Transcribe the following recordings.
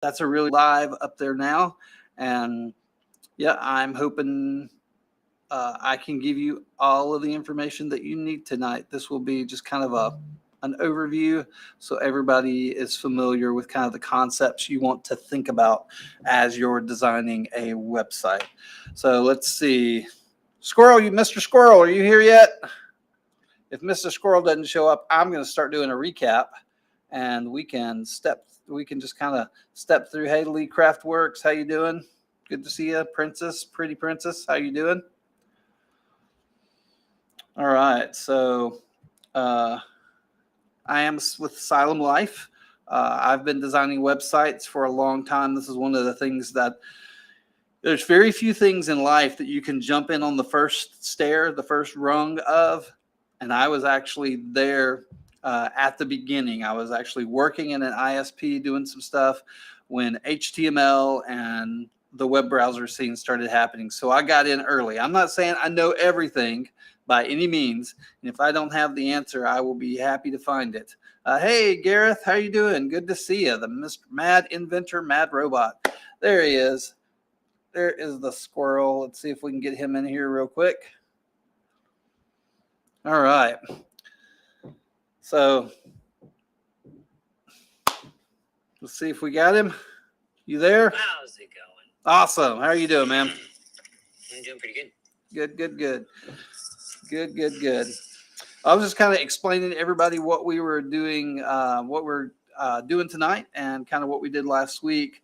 that's a really live up there now. And yeah, I'm hoping I can give you all of the information that you need tonight. This will be just kind of an overview so everybody is familiar with kind of the concepts you want to think about as you're designing a website. So let's see. Squirrel, Mr. Squirrel, are you here yet? If Mr. Squirrel doesn't show up, I'm going to start doing a recap, and we can just kind of step through. Hey, Lee Craftworks, how you doing? Good to see you, Princess, pretty Princess. How you doing? All right, so I am with Asylum Life. I've been designing websites for a long time. This is one of the things that there's very few things in life that you can jump in on the first stair, the first rung of. And I was actually there at the beginning. I was actually working in an ISP doing some stuff when HTML and the web browser scene started happening. So I got in early. I'm not saying I know everything by any means. And if I don't have the answer, I will be happy to find it. Hey, Gareth, how you doing? Good to see you. The Mr. Mad Inventor, Mad Robot. There he is. There is the squirrel. Let's see if we can get him in here real quick. All right. So let's see if we got him. You there? How's it going? Awesome. How are you doing, man? I'm doing pretty good. Good. I was just kind of explaining to everybody what we were doing, what we're doing tonight, and kind of what we did last week.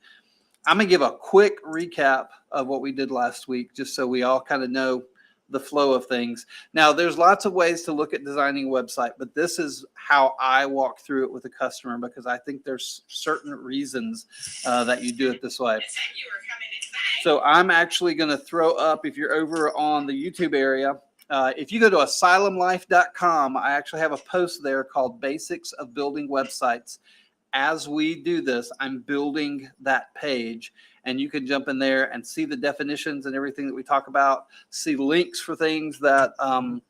I'm going to give a quick recap of what we did last week, just so we all kind of know the flow of things. Now, there's lots of ways to look at designing a website, but this is how I walk through it with a customer because I think there's certain reasons that you do it this way. So I'm actually going to throw up, if you're over on the YouTube area, if you go to asylumlife.com, I actually have a post there called Basics of Building Websites. As we do this, I'm building that page, and you can jump in there and see the definitions and everything that we talk about, see links for things that I'm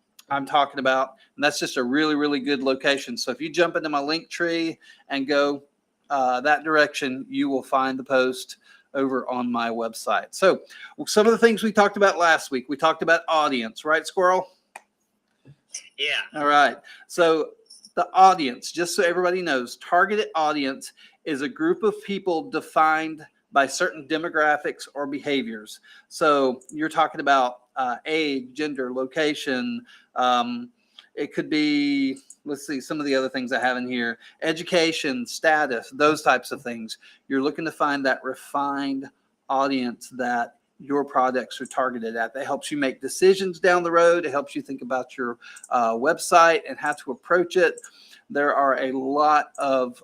talking about. And that's just a really, really good location. So if you jump into my link tree and go that direction, you will find the post over on my website. So some of the things we talked about last week, we talked about audience, right, Squirrel? Yeah. All right. So the audience, just so everybody knows, targeted audience is a group of people defined by certain demographics or behaviors. So you're talking about age, gender, location. It could be, let's see, some of the other things I have in here, education, status, those types of things. You're looking to find that refined audience that your products are targeted at. That helps you make decisions down the road. It helps you think about your website and how to approach it. There are a lot of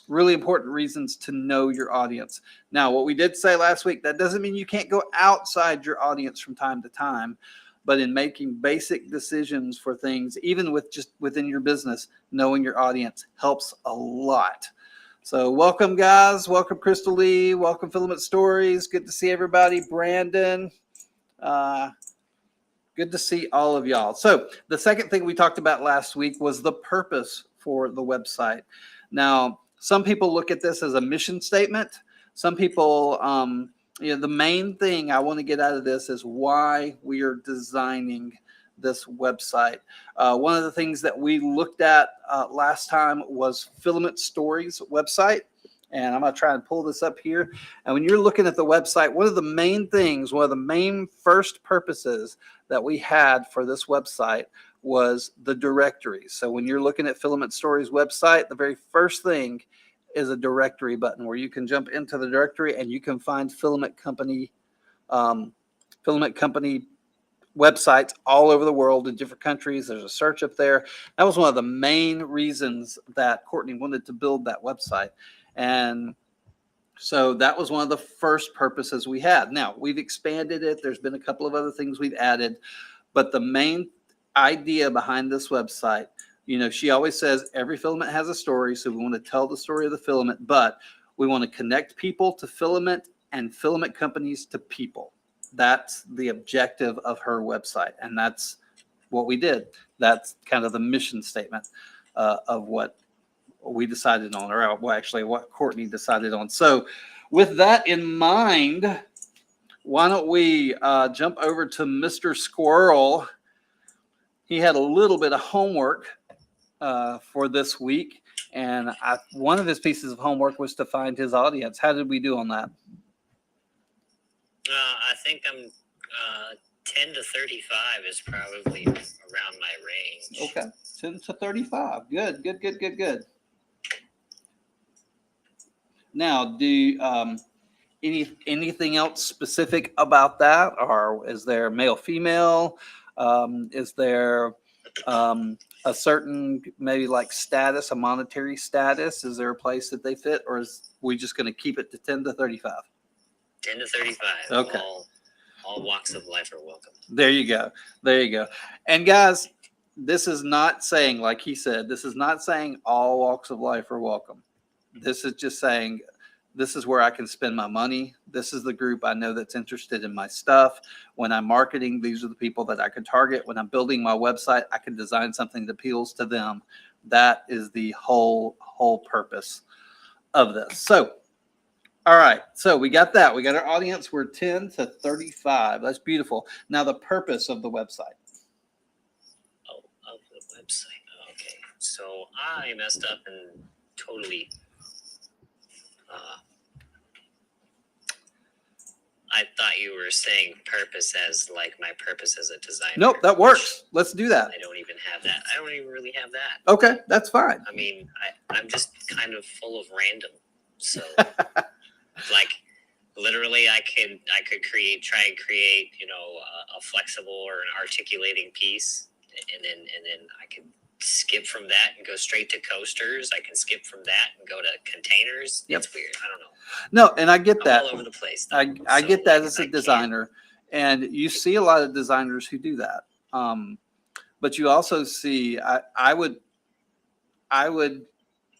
really important reasons to know your audience. Now, what we did say last week, that doesn't mean you can't go outside your audience from time to time, but in making basic decisions for things, even with just within your business, knowing your audience helps a lot. So welcome, guys. Welcome, Crystal Lee. Welcome, Filament Stories. Good to see everybody. Brandon. Good to see all of y'all. So the second thing we talked about last week was the purpose for the website. Now, some people look at this as a mission statement. Some people, the main thing I want to get out of this is why we are designing this website. One of the things that we looked at last time was Filament Stories website. And I'm going to try and pull this up here. And when you're looking at the website, one of the main first purposes that we had for this website was the directory. So when you're looking at Filament Stories website, the very first thing is a directory button where you can jump into the directory and you can find filament company websites all over the world in different countries. There's a search up there. That was one of the main reasons that Courtney wanted to build that website. And so that was one of the first purposes we had. Now, we've expanded it. There's been a couple of other things we've added. But the main idea behind this website, she always says every filament has a story. So we want to tell the story of the filament, but we want to connect people to filament and filament companies to people. That's the objective of her website. And that's what we did. That's kind of the mission statement of what we decided on, or well, actually what Courtney decided on. So with that in mind, why don't we jump over to Mr. Squirrel? He had a little bit of homework for this week, and one of his pieces of homework was to find his audience. How did we do on that? I think I'm 10 to 35 is probably around my range. Okay, 10 to 35. Good. Now, do anything else specific about that, or is there male, female? Is there a certain maybe like status, a monetary status? Is there a place that they fit, or is we just going to keep it to 10 to 35? 10 to 35. Okay. All walks of life are welcome. There you go. And guys, this is not saying, like he said, this is not saying all walks of life are welcome. This is just saying, this is where I can spend my money. This is the group I know that's interested in my stuff. When I'm marketing, these are the people that I can target. When I'm building my website, I can design something that appeals to them. That is the whole purpose of this. So, all right. So we got that. We got our audience. We're 10 to 35. That's beautiful. Now the purpose of the website. Oh, of the website. Okay. So I messed up and totally I thought you were saying purpose as like my purpose as a designer. Nope, that works. Let's do that. I don't even have that. I don't even really have that. Okay, that's fine. I mean, I'm just kind of full of random. So like literally I could try and create, a flexible or an articulating piece and then I could skip from that and go straight to coasters. I can skip from that and go to containers. Yep. It's weird. I don't know. No, and I get that. All over the place. I get that as a designer, and you see a lot of designers who do that. But you also see, I would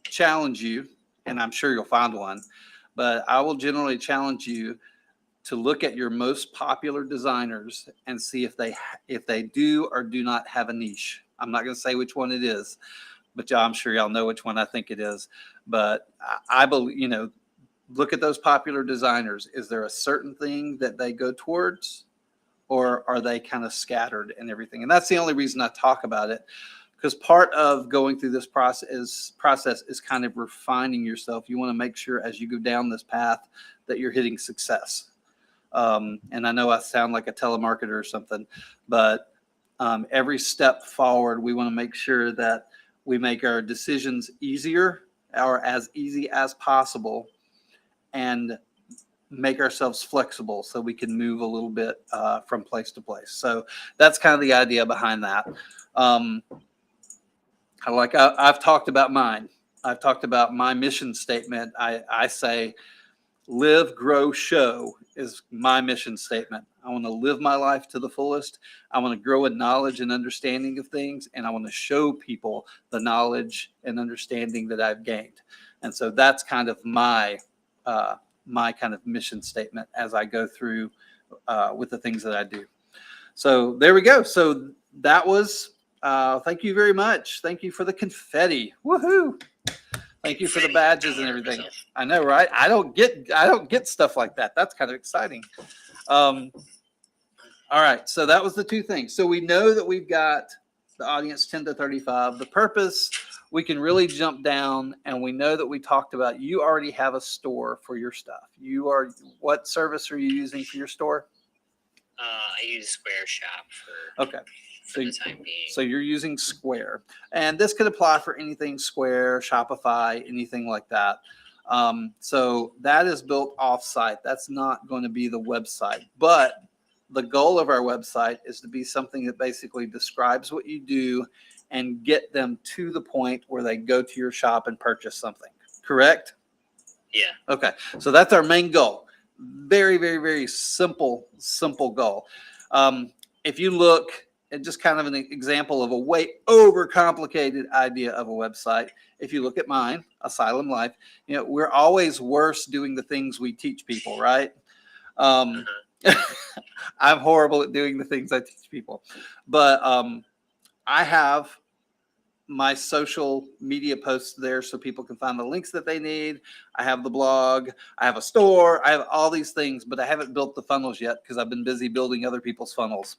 challenge you, and I'm sure you'll find one, but I will generally challenge you to look at your most popular designers and see if they do or do not have a niche. I'm not going to say which one it is, but I'm sure y'all know which one I think it is. But I believe, look at those popular designers. Is there a certain thing that they go towards, or are they kind of scattered and everything? And that's the only reason I talk about it, because part of going through this process is kind of refining yourself. You want to make sure as you go down this path that you're hitting success. And I know I sound like a telemarketer or something, but every step forward, we want to make sure that we make our decisions easier or as easy as possible, and make ourselves flexible so we can move a little bit from place to place. So that's kind of the idea behind that. I've talked about mine. I've talked about my mission statement. I say, live, grow, show is my mission statement. I want to live my life to the fullest. I want to grow in knowledge and understanding of things, and I want to show people the knowledge and understanding that I've gained. And so that's kind of my kind of mission statement as I go through with the things that I do. So there we go. So that was, thank you very much. Thank you for the confetti. Woohoo. Thank you for the badges and everything. I know, right? I don't get stuff like that. That's kind of exciting. All right. So that was the two things. So we know that we've got the audience 10 to 35. The purpose, we can really jump down, and we know that we talked about, you already have a store for your stuff. What service are you using for your store? I use Square Shop for the time being. So you're using Square, and this could apply for anything Square, Shopify, anything like that. So that is built off-site. That's not going to be the website, but the goal of our website is to be something that basically describes what you do and get them to the point where they go to your shop and purchase something. Correct? Yeah. Okay. So that's our main goal. Very, very, very simple goal. If you look at just kind of an example of a way overcomplicated idea of a website, if you look at mine, Asylum Life, we're always worse doing the things we teach people, right? I'm horrible at doing the things I teach people, but I have my social media posts there so people can find the links that they need. I have the blog, I have a store, I have all these things, but I haven't built the funnels yet because I've been busy building other people's funnels.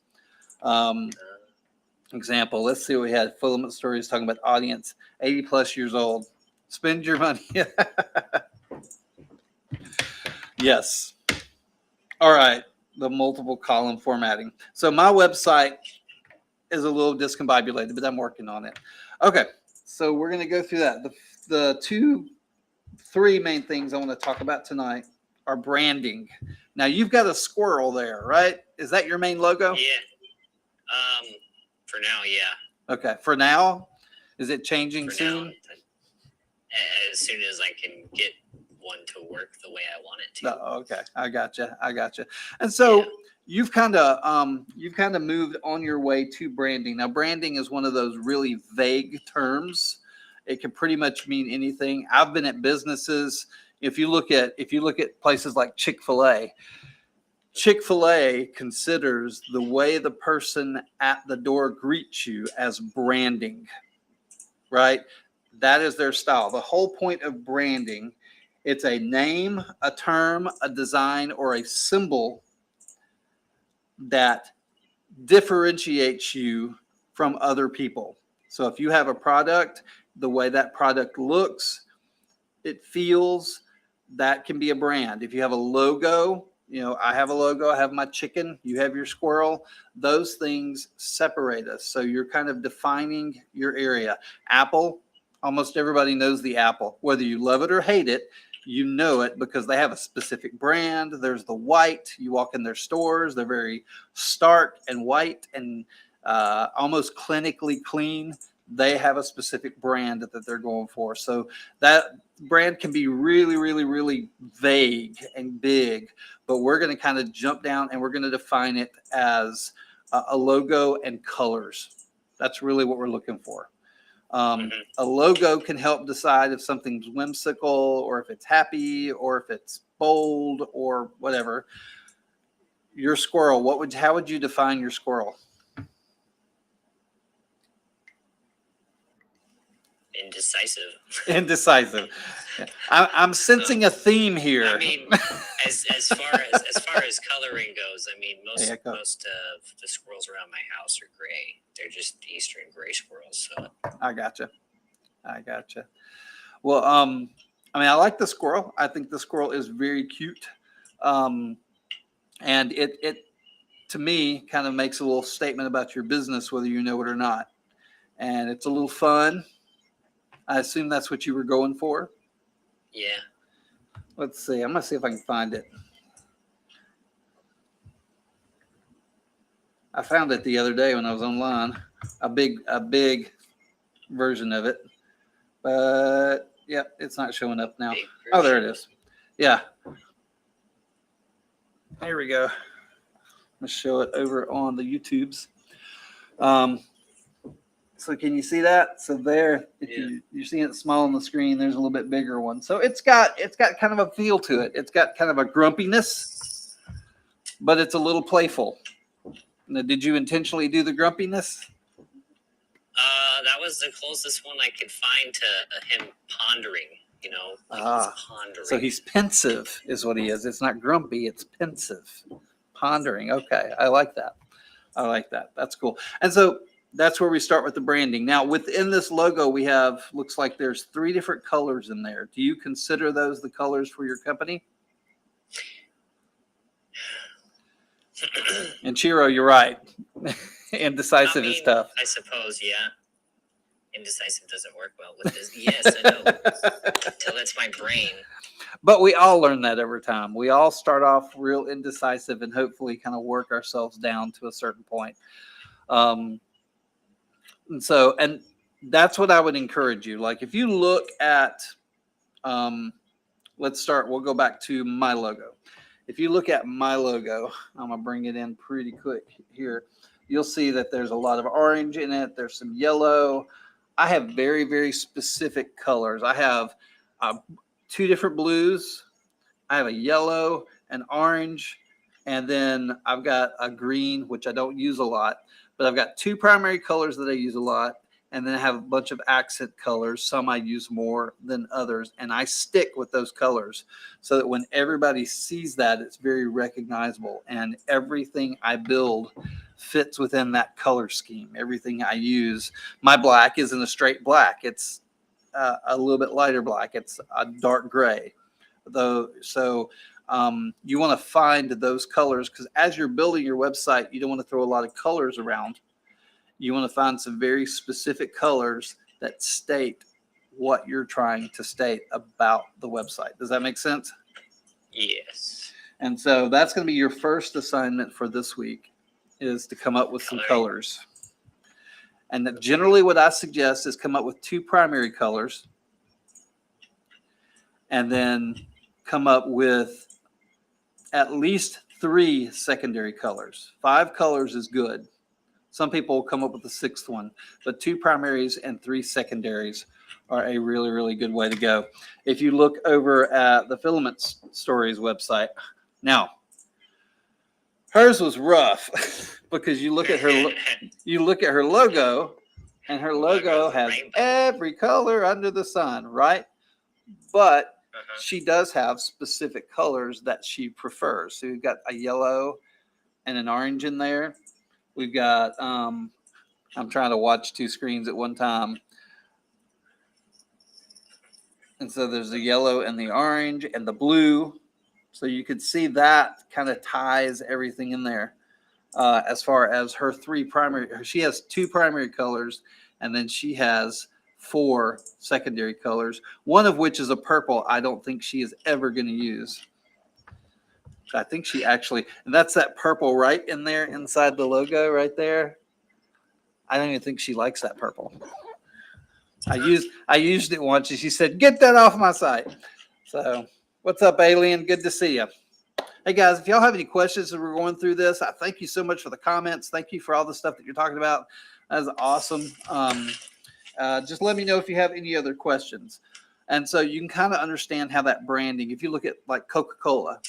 Example, let's see what we had. Filament Stories talking about audience 80 plus years old. Spend your money. Yes. All right. The multiple column formatting. So my website is a little discombobulated, but I'm working on it. Okay. So we're going to go through that. The three main things I want to talk about tonight are branding. Now you've got a squirrel there, right? Is that your main logo? Yeah. For now, yeah. Okay. For now, is it changing For soon? now, as soon as I can get one to work the way I want it to. Oh, okay, I gotcha. And so Yeah. you've kind of moved on your way to branding. Now, branding is one of those really vague terms. It can pretty much mean anything. I've been at businesses. If you look at places like Chick-fil-A, Chick-fil-A considers the way the person at the door greets you as branding, right? That is their style. The whole point of branding, it's a name, a term, a design, or a symbol that differentiates you from other people. So if you have a product, the way that product looks, it feels, that can be a brand. If you have a logo, I have a logo, I have my chicken, you have your squirrel, those things separate us. So you're kind of defining your area. Apple, almost everybody knows the Apple. Whether you love it or hate it, you know it because they have a specific brand. There's the white. You walk in their stores, they're very stark and white and almost clinically clean. They have a specific brand that they're going for. So that brand can be really, really, really vague and big, but we're going to kind of jump down and we're going to define it as a logo and colors. That's really what we're looking for. A logo can help decide if something's whimsical or if it's happy or if it's bold or whatever. Your squirrel, how would you define your squirrel? Indecisive. I'm sensing a theme here. I mean, as far as coloring goes, I mean, most of the squirrels around my house are gray. They're just eastern gray squirrels. So I gotcha. Well, I like the squirrel. I think the squirrel is very cute, and it to me kind of makes a little statement about your business, whether you know it or not. And it's a little fun. I assume that's what you were going for. Yeah. Let's see. I'm gonna see if I can find it. I found it the other day when I was online. A big version of it. But yep, it's not showing up now. Oh, there it is. Yeah. There we go. Let's show it over on the YouTubes. So can you see that? So there, you're seeing it small on the screen, there's a little bit bigger one. So it's got kind of a feel to it. It's got kind of a grumpiness, but it's a little playful. Now, did you intentionally do the grumpiness? That was the closest one I could find to him pondering, he's pondering. So he's pensive is what he is. It's not grumpy, it's pensive. Pondering. Okay, I like that. That's cool. And so that's where we start with the branding. Now, within this logo, we have, looks like there's 3 different colors in there. Do you consider those the colors for your company? And Chiro, you're right. Indecisive is tough. I suppose, yeah. Indecisive doesn't work well with this. Yes, I know. Until that's my brain. But we all learn that over time. We all start off real indecisive and hopefully kind of work ourselves down to a certain point. And that's what I would encourage you. Like if you look at, we'll go back to my logo. If you look at my logo, I'm going to bring it in pretty quick here. You'll see that there's a lot of orange in it. There's some yellow. I have very, very specific colors. I have 2 different blues. I have a yellow, an orange, and then I've got a green, which I don't use a lot. But I've got 2 primary colors that I use a lot. and then I have a bunch of accent colors. Some I use more than others, and I stick with those colors so that when everybody sees that, it's very recognizable, and everything I build fits within that color scheme. Everything I use, my black isn't a straight black. It's a little bit lighter black. It's a dark gray, though. So you want to find those colors, because as you're building your website, you don't want to throw a lot of colors around. You want to find some very specific colors that state what you're trying to state about the website. Does that make sense? Yes. And so that's going to be your first assignment for this week, is to come up with some colors. And generally what I suggest is come up with 2 primary colors and then come up with at least 3 secondary colors. 5 colors is good. Some people will come up with the 6th one, but 2 primaries and 3 secondaries are a really, really good way to go. If you look over at the Filament Stories website, now hers was rough because you look at her logo, and her logo has every color under the sun, right? But she does have specific colors that she prefers. So we've got a yellow and an orange in there. We've got, I'm trying to watch 2 screens at one time. And so there's the yellow and the orange and the blue. So you could see that kind of ties everything in there. As far as her 3 primary, she has 2 primary colors, and then she has 4 secondary colors, one of which is a purple I don't think she is ever going to use. I think she actually, and that's that purple right in there inside the logo right there. I don't even think she likes that purple. I used it once and she said, "Get that off my site." So what's up, Alien? Good to see you. Hey guys, if y'all have any questions as we're going through this, I thank you so much for the comments. Thank you for all the stuff that you're talking about. That is awesome. Just let me know if you have any other questions. And so you can kind of understand how that branding, if you look at like Coca-Cola,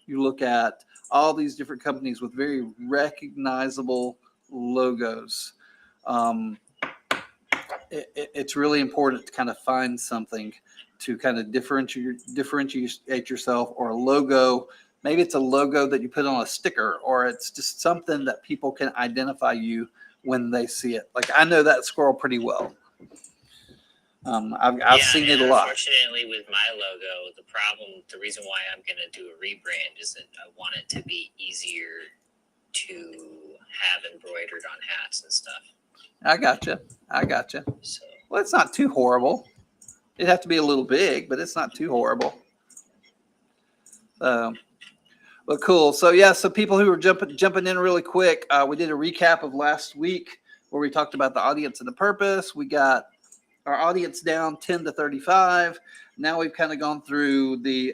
you look at all these different companies with very recognizable logos. It's really important to kind of find something to kind of differentiate yourself, or a logo. Maybe it's a logo that you put on a sticker, or it's just something that people can identify you when they see it. Like I know that squirrel pretty well. I've seen it a lot. Unfortunately, with my logo, the reason why I'm going to do a rebrand is that I want it to be easier to have embroidered on hats and stuff. I gotcha. So, well, it's not too horrible. It'd have to be a little big, but it's not too horrible. But cool. So yeah, so people who were jumping in really quick, we did a recap of last week where we talked about the audience and the purpose. We got our audience down 10 to 35. Now we've kind of gone through the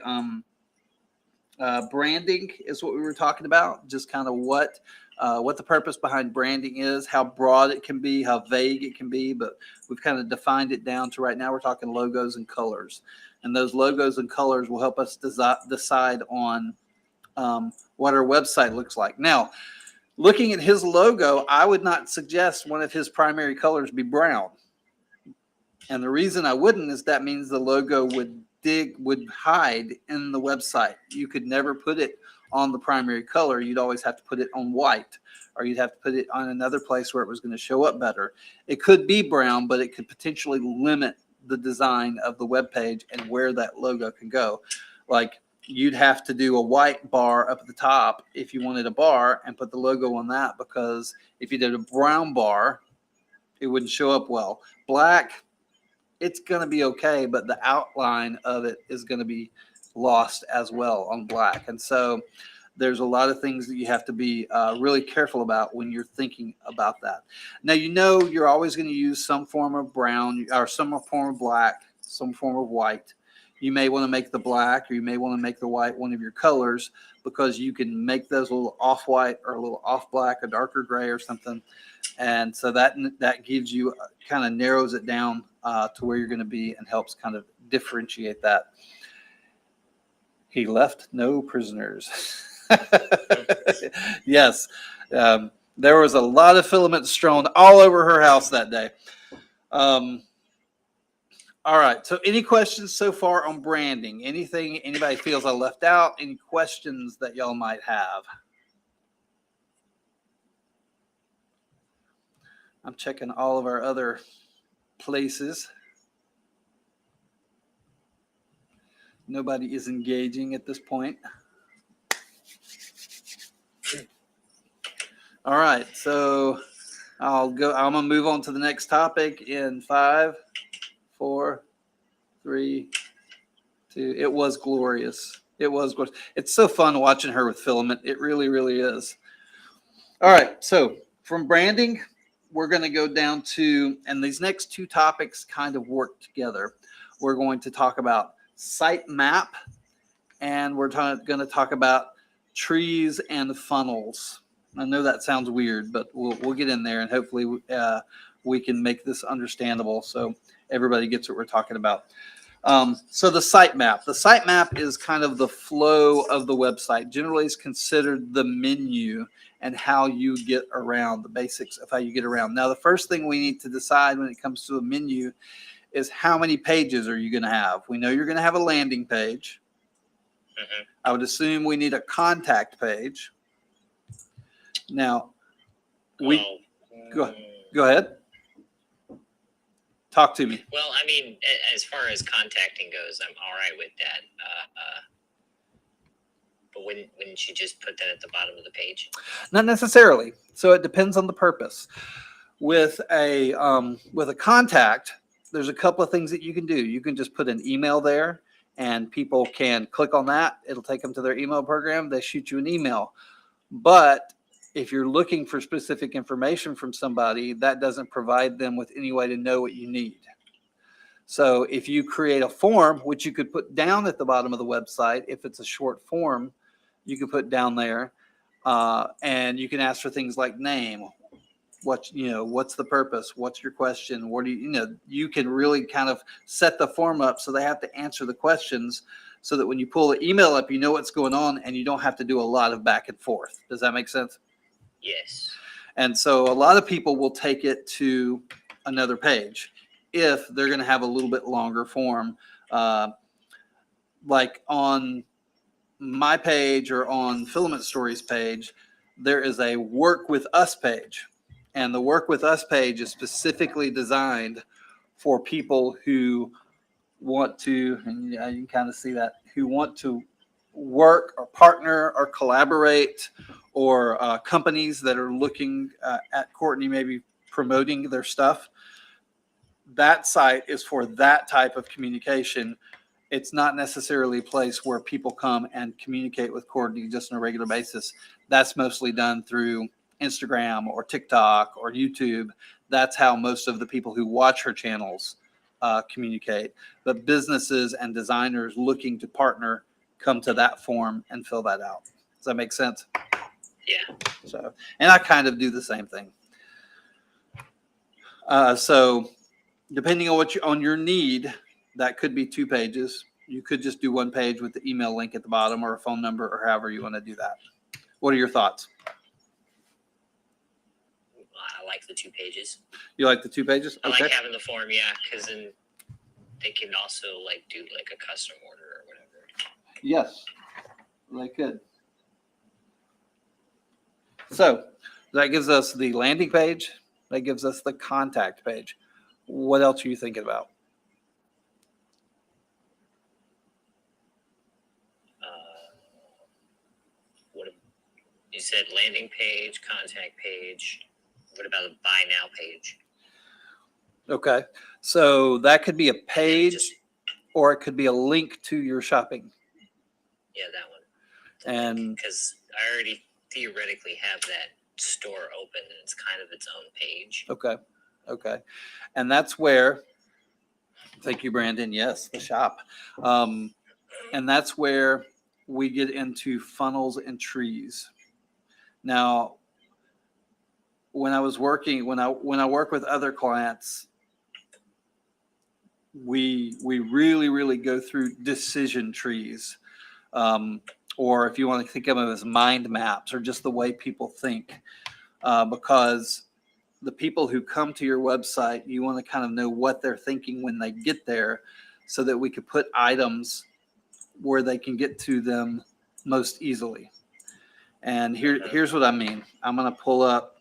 branding is what we were talking about. Just kind of what the purpose behind branding is, how broad it can be, how vague it can be. But we've kind of defined it down to right now we're talking logos and colors. And those logos and colors will help us decide on what our website looks like. Now, looking at his logo, I would not suggest one of his primary colors be brown. And the reason I wouldn't is that means the logo would hide in the website. You could never put it on the primary color. You'd always have to put it on white, or you'd have to put it on another place where it was going to show up better. It could be brown, but it could potentially limit the design of the web page and where that logo can go. Like you'd have to do a white bar up at the top if you wanted a bar and put the logo on that, because if you did a brown bar, it wouldn't show up well. Black, it's going to be okay, but the outline of it is going to be lost as well on black. And so there's a lot of things that you have to be really careful about when you're thinking about that. Now, you're always going to use some form of brown or some form of black, some form of white. You may want to make the black, or you may want to make the white one of your colors, because you can make those a little off-white or a little off-black, a darker gray or something. And so that gives you, kind of narrows it down to where you're going to be and helps kind of differentiate that. He left no prisoners. Yes. There was a lot of filament strewn all over her house that day. All right. So any questions so far on branding? Anything anybody feels I left out? Any questions that y'all might have? I'm checking all of our other places. Nobody is engaging at this point. All right. So I'm going to move on to the next topic in 5, 4, 3, 2. It was glorious. It was glorious. It's so fun watching her with filament. It really, really is. All right. So from branding, we're going to go down to, and these next two topics kind of work together. We're going to talk about site map, and we're going to talk about trees and funnels. I know that sounds weird, but we'll get in there, and hopefully we can make this understandable so everybody gets what we're talking about. So the site map. The site map is kind of the flow of the website. Generally, it's considered the menu and how you get around, the basics of how you get around. Now, the first thing we need to decide when it comes to a menu is how many pages are you going to have? We know you're going to have a landing page. Mm-hmm. I would assume we need a contact page. Now, go ahead. Talk to me. Well, I mean, as far as contacting goes, I'm all right with that. But wouldn't you just put that at the bottom of the page? Not necessarily. So it depends on the purpose. With a contact, there's a couple of things that you can do. You can just put an email there, and people can click on that. It'll take them to their email program. They shoot you an email. But if you're looking for specific information from somebody, that doesn't provide them with any way to know what you need. So if you create a form, which you could put down at the bottom of the website, if it's a short form, you can put down there, and you can ask for things like name, what's the purpose, what's your question, what do you can really kind of set the form up so they have to answer the questions, so that when you pull the email up, you know what's going on and you don't have to do a lot of back and forth. Does that make sense? Yes. And so a lot of people will take it to another page if they're going to have a little bit longer form, like on my page or on Filament Stories page, there is a Work With Us page. And the Work With Us page is specifically designed for people who want to, and you can kind of see that, who want to work or partner or collaborate, or companies that are looking at Courtney maybe promoting their stuff. That site is for that type of communication. It's not necessarily a place where people come and communicate with Courtney just on a regular basis. That's mostly done through Instagram or TikTok or YouTube. That's how most of the people who watch her channels communicate. But businesses and designers looking to partner come to that form and fill that out. Does that make sense? Yeah. So, and I kind of do the same thing. So depending on on your need, that could be 2 pages. You could just do 1 page with the email link at the bottom, or a phone number, or however you want to do that. What are your thoughts? I like the 2 pages. You like the 2 pages? I Okay. like having the form, yeah, because then they can also do a custom order or whatever. Yes, they could. So that gives us the landing page. That gives us the contact page. What else are you thinking about? You said landing page, contact page. What about a buy now page? Okay. So that could be a page, or it could be a link to your shopping. Yeah, that one. And because I already theoretically have that store open, and it's kind of its own page. Okay. And that's where, thank you, Brandon. Yes, the shop. And that's where we get into funnels and trees. Now, when I work with other clients, we really, really go through decision trees. Or if you want to think of them as mind maps, or just the way people think, because the people who come to your website, you want to kind of know what they're thinking when they get there so that we could put items where they can get to them most easily. And here's what I mean. I'm going to pull up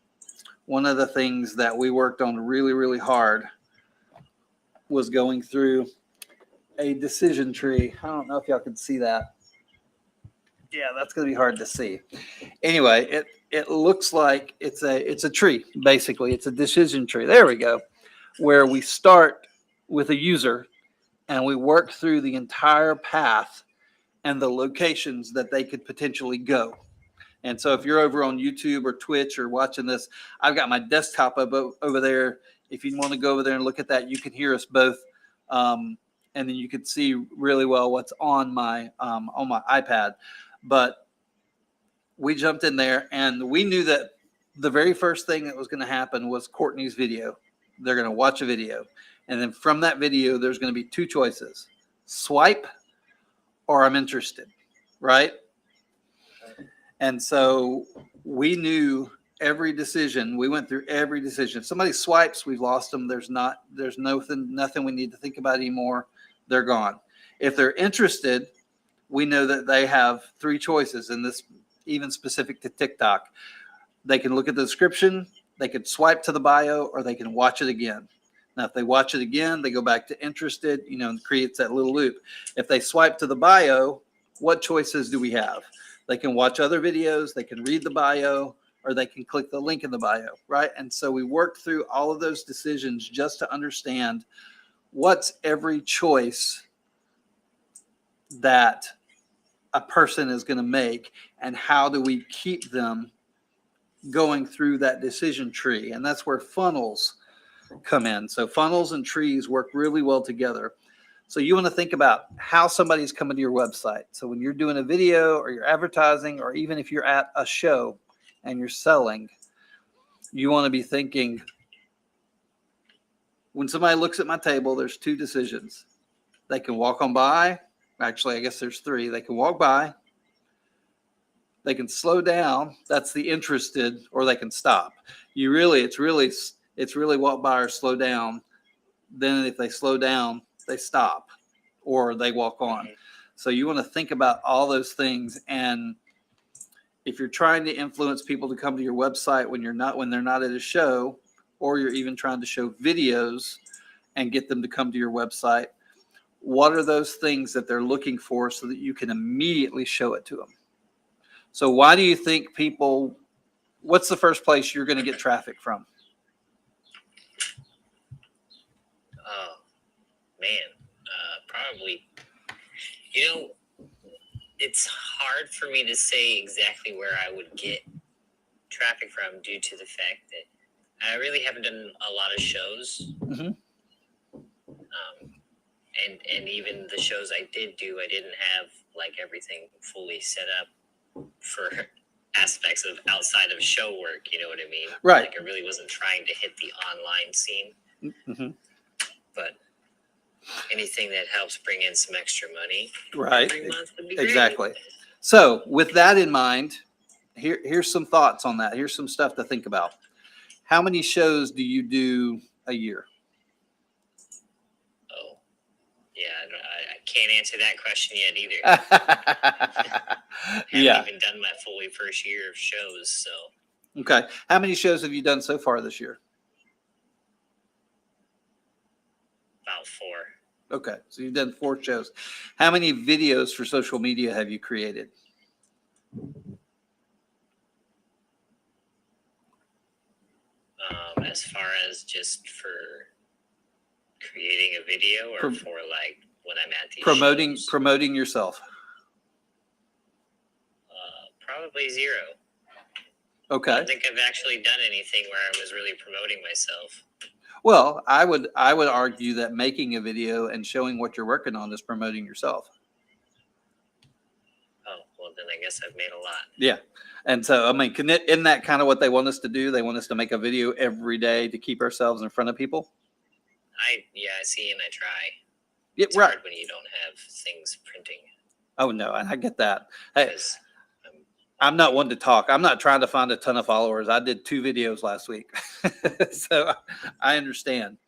one of the things that we worked on really, really hard was going through a decision tree. I don't know if y'all can see that. Yeah, that's going to be hard to see. Anyway, it looks like it's a tree, basically. It's a decision tree. There we go. Where we start with a user and we work through the entire path and the locations that they could potentially go. And so if you're over on YouTube or Twitch or watching this, I've got my desktop over there. If you want to go over there and look at that, you can hear us both. And then you can see really well what's on my iPad. But we jumped in there and we knew that the very first thing that was going to happen was Courtney's video. They're going to watch a video. And then from that video, there's going to be two choices: swipe or I'm interested, right? And so we knew every decision. We went through every decision. If somebody swipes, we've lost them. There's nothing we need to think about anymore. They're gone. If they're interested, we know that they have three choices, and this even specific to TikTok. They can look at the description, they could swipe to the bio, or they can watch it again. Now, if they watch it again, they go back to interested, and creates that little loop. If they swipe to the bio, what choices do we have? They can watch other videos, they can read the bio, or they can click the link in the bio, right? And so we worked through all of those decisions just to understand what's every choice that a person is going to make and how do we keep them going through that decision tree. And that's where funnels come in. So funnels and trees work really well together. So you want to think about how somebody's coming to your website. So when you're doing a video or you're advertising, or even if you're at a show and you're selling, you want to be thinking, when somebody looks at my table, there's two decisions. They can walk on by. Actually, I guess there's three. They can walk by. They can slow down. That's the interested, or they can stop. It's really walk by or slow down. Then if they slow down, they stop or they walk on. So you want to think about all those things. And if you're trying to influence people to come to your website when they're not at a show, or you're even trying to show videos and get them to come to your website, what are those things that they're looking for so that you can immediately show it to them? So why do you think what's the first place you're going to get traffic from? Oh, man. Probably, it's hard for me to say exactly where I would get traffic from due to the fact that I really haven't done a lot of shows. Mm-hmm. And even the shows I did do, I didn't have like everything fully set up for aspects of outside of show work. You know what I mean? Right. Like I really wasn't trying to hit the online scene. Mm-hmm. But anything that helps bring in some extra money Right. every month would be great. Exactly. So with that in mind, here's some thoughts on that. Here's some stuff to think about. How many shows do you do a year? Oh, yeah. I can't answer that question yet either. Haven't even done my fully first year of shows, so. Okay. How many shows have you done so far this year? About 4. Okay. So you've done 4 shows. How many videos for social media have you created? As far as just for creating a video, or for like when I'm at these shows? Promoting yourself. Probably 0. I Okay. don't think I've actually done anything where I was really promoting myself. Well, I would argue that making a video and showing what you're working on is promoting yourself. Oh, well, then I guess I've made a lot. Yeah. And so, I mean, isn't that kind of what they want us to do? They want us to make a video every day to keep ourselves in front of people. I see, and I try. Yeah, It's right. hard when you don't have things printing. Oh, no, I get that. Hey, 'Cause I'm not one to talk. I'm not trying to find a ton of followers. I did 2 videos last week. So I understand.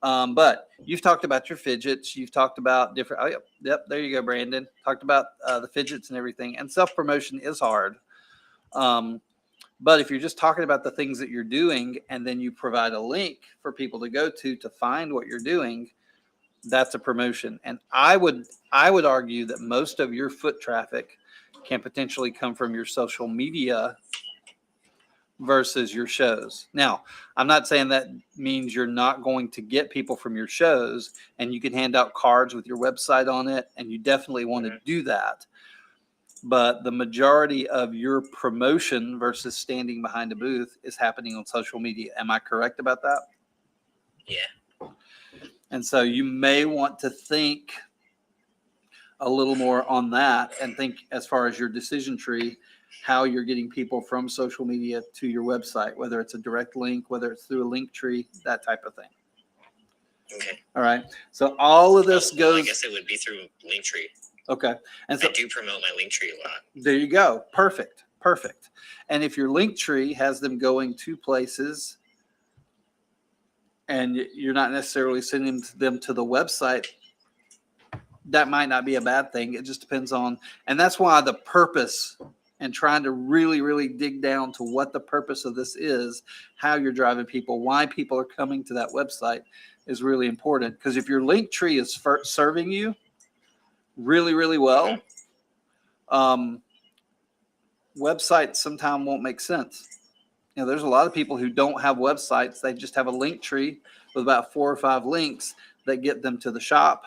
But you've talked about your fidgets. You've talked about different. Oh, yep. There you go, Brandon. Talked about the fidgets and everything. And self-promotion is hard. But if you're just talking about the things that you're doing and then you provide a link for people to go to find what you're doing, that's a promotion. And I would argue that most of your foot traffic can potentially come from your social media versus your shows. Now, I'm not saying that means you're not going to get people from your shows, and you can hand out cards with your website on it, and you definitely want to do that. But the majority of your promotion versus standing behind a booth is happening on social media. Am I correct about that? Yeah. And so you may want to think a little more on that and think as far as your decision tree, how you're getting people from social media to your website, whether it's a direct link, whether it's through a link tree, that type of thing. Okay. All right. So all of this Well, goes. I guess it would be through Linktree. Okay. And so I do promote my Linktree a lot. there you go. Perfect. Perfect. And if your link tree has them going to places and you're not necessarily sending them to the website, that might not be a bad thing. It just depends on, and that's why the purpose and trying to really, really dig down to what the purpose of this is, how you're driving people, why people are coming to that website is really important. Because if your link tree is serving you really, really well, websites sometimes won't make sense. You know, there's a lot of people who don't have websites. They just have a link tree with about 4 or 5 links that get them to the shop,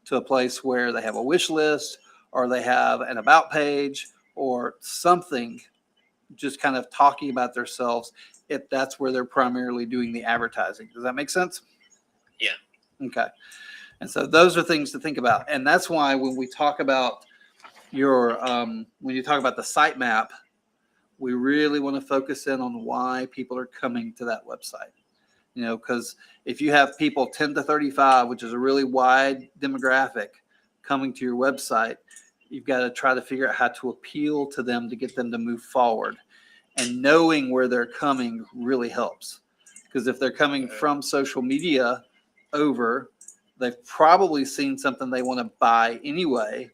to a place where they have a wish list or they have an about page or something, just kind of talking about themselves, if that's where they're primarily doing the advertising. Does that make sense? Yeah. Okay. And so those are things to think about. And that's why when we talk about your, when you talk about the sitemap, we really want to focus in on why people are coming to that website. You know, because if you have people 10 to 35, which is a really wide demographic, coming to your website, you've got to try to figure out how to appeal to them to get them to move forward. And knowing where they're coming really helps. Because if they're coming from social media over, they've probably seen something they want to buy anyway,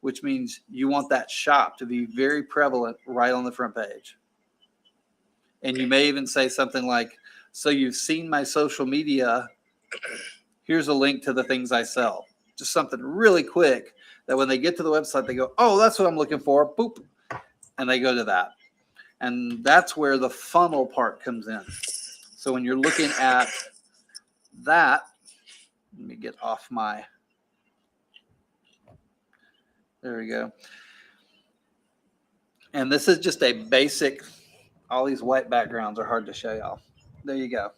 which means you want that shop to be very prevalent right on the front page. And you may even say something like, so you've seen my social media, here's a link to the things I sell. Just something really quick that when they get to the website, they go, oh, that's what I'm looking for. Boop. And they go to that. And that's where the funnel part comes in. So when you're looking at that, let me get off my, there we go. And this is just a basic, all these white backgrounds are hard to show y'all. There you go.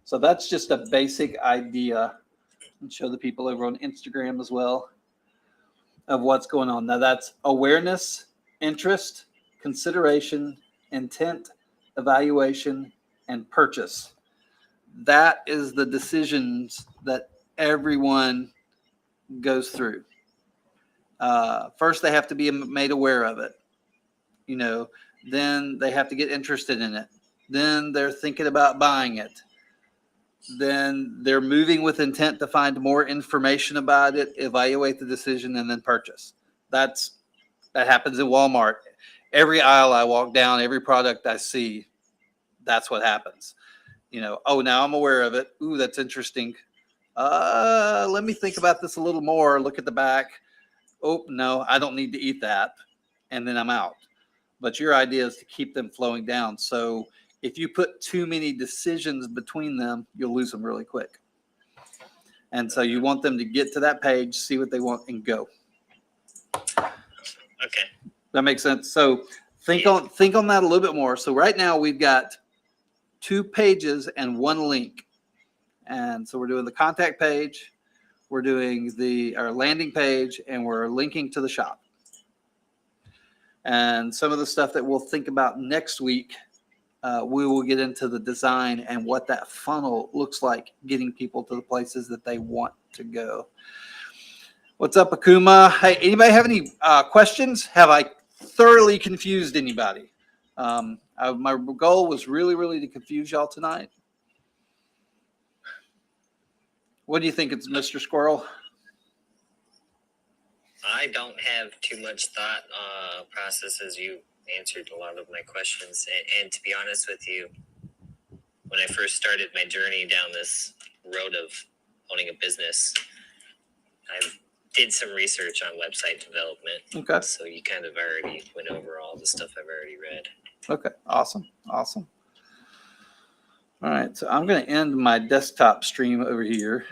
So that's just a basic idea, and show the people over on Instagram as well, of what's going on. Now that's awareness, interest, consideration, intent, evaluation, and purchase. That is the decisions that everyone goes through. First, they have to be made aware of it. You know, then they have to get interested in it. Then they're thinking about buying it. Then they're moving with intent to find more information about it, evaluate the decision, and then purchase. That happens in Walmart. Every aisle I walk down, every product I see, that's what happens. You know, oh, now I'm aware of it. Ooh, that's interesting. Let me think about this a little more. Look at the back. Oh, no, I don't need to eat that. And then I'm out. But your idea is to keep them flowing down. So if you put too many decisions between them, you'll lose them really quick. And so you want them to get to that page, see what they want, and go. Okay. That makes sense. So think on that a little bit more. So right now we've got 2 pages and 1 link. And so we're doing the contact page, we're doing our landing page, and we're linking to the shop. And some of the stuff that we'll think about next week, we will get into the design and what that funnel looks like, getting people to the places that they want to go. What's up, Akuma? Hey, anybody have any questions? Have I thoroughly confused anybody. My goal was really to confuse y'all tonight. What do you think, it's Mr. Squirrel? I don't have too much thought process as you answered a lot of my questions. And to be honest with you, when I first started my journey down this road of owning a business, I did some research on website development. Okay. So you kind of already went over all the stuff I've already read. Okay. Awesome. All right. So I'm going to end my desktop stream over here.